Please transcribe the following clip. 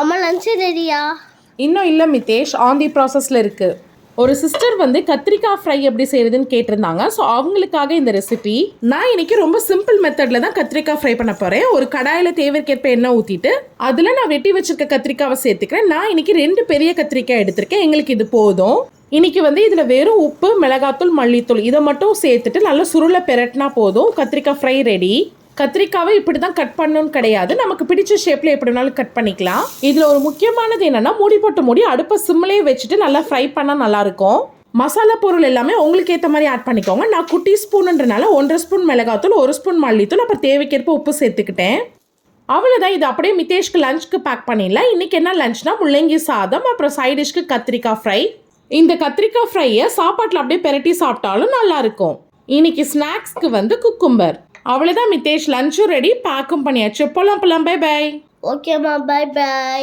அம்மா லஞ்ச் ரெடியா? இன்னும் இல்லை மிதேஷ், ஆன் தி ப்ராசஸில் இருக்குது. ஒரு சிஸ்டர் வந்து கத்திரிக்காய் ஃப்ரை எப்படி செய்யறதுன்னு கேட்டிருந்தாங்க. ஸோ அவங்களுக்காக இந்த ரெசிபி. நான் இன்னைக்கு ரொம்ப சிம்பிள் மெத்தடில் தான் கத்திரிக்காய் ஃப்ரை பண்ண போகிறேன். ஒரு கடாயில் தேவைக்கேற்ப எண்ணெய் ஊற்றிட்டு அதில் நான் வெட்டி வச்சிருக்க கத்திரிக்காவை சேர்த்துக்கிறேன். நான் இன்னைக்கு 2 பெரிய கத்திரிக்காய் எடுத்திருக்கேன். எங்களுக்கு இது போதும். இன்னைக்கு வந்து இதில் வெறும் உப்பு, மிளகாத்தூள், மல்லித்தூள் இதை மட்டும் சேர்த்துட்டு நல்லா சுருளை பெரட்டினா போதும். கத்திரிக்காய் ஃப்ரை ரெடி. கத்திரிக்காவை இப்படி தான் கட் பண்ணணும்னு கிடையாது, நமக்கு பிடிச்ச ஷேப்பில் எப்படி வேணாலும் கட் பண்ணிக்கலாம். இதில் ஒரு முக்கியமானது என்னென்னா, மூடி போட்டு அடுப்பை சிம்மிலே வச்சுட்டு நல்லா ஃப்ரை பண்ணால் நல்லாயிருக்கும். மசாலா பொருள் எல்லாமே உங்களுக்கு ஏற்ற மாதிரி ஆட் பண்ணிக்கோங்க. நான் குட்டி ஸ்பூனுன்றனால 1.5 ஸ்பூன் மிளகாத்தூள், 1 ஸ்பூன் மல்லித்தூள், அப்புறம் தேவைக்கேற்ப உப்பு சேர்த்துக்கிட்டேன். அவ்வளோதான். இது அப்படியே மிதேஷ்க்கு லஞ்சுக்கு பேக் பண்ணிடலாம். இன்றைக்கி என்ன லஞ்ச்னா முள்ளங்கி சாதம், அப்புறம் சைடிஷ்க்கு கத்திரிக்காய் ஃப்ரை. இந்த கத்திரிக்காய் ஃப்ரையை சாப்பாட்டில் அப்படியே பெரட்டி சாப்பிட்டாலும் நல்லாயிருக்கும். இன்னைக்கு ஸ்நாக்ஸ்க்கு வந்து குக்கும்பர். அவ்வளோதான் மிதேஷ், லஞ்சும் ரெடி, பேக்கும் பண்ணியாச்சு. போலாம் பை பை. ஓகேம்மா, பை பை.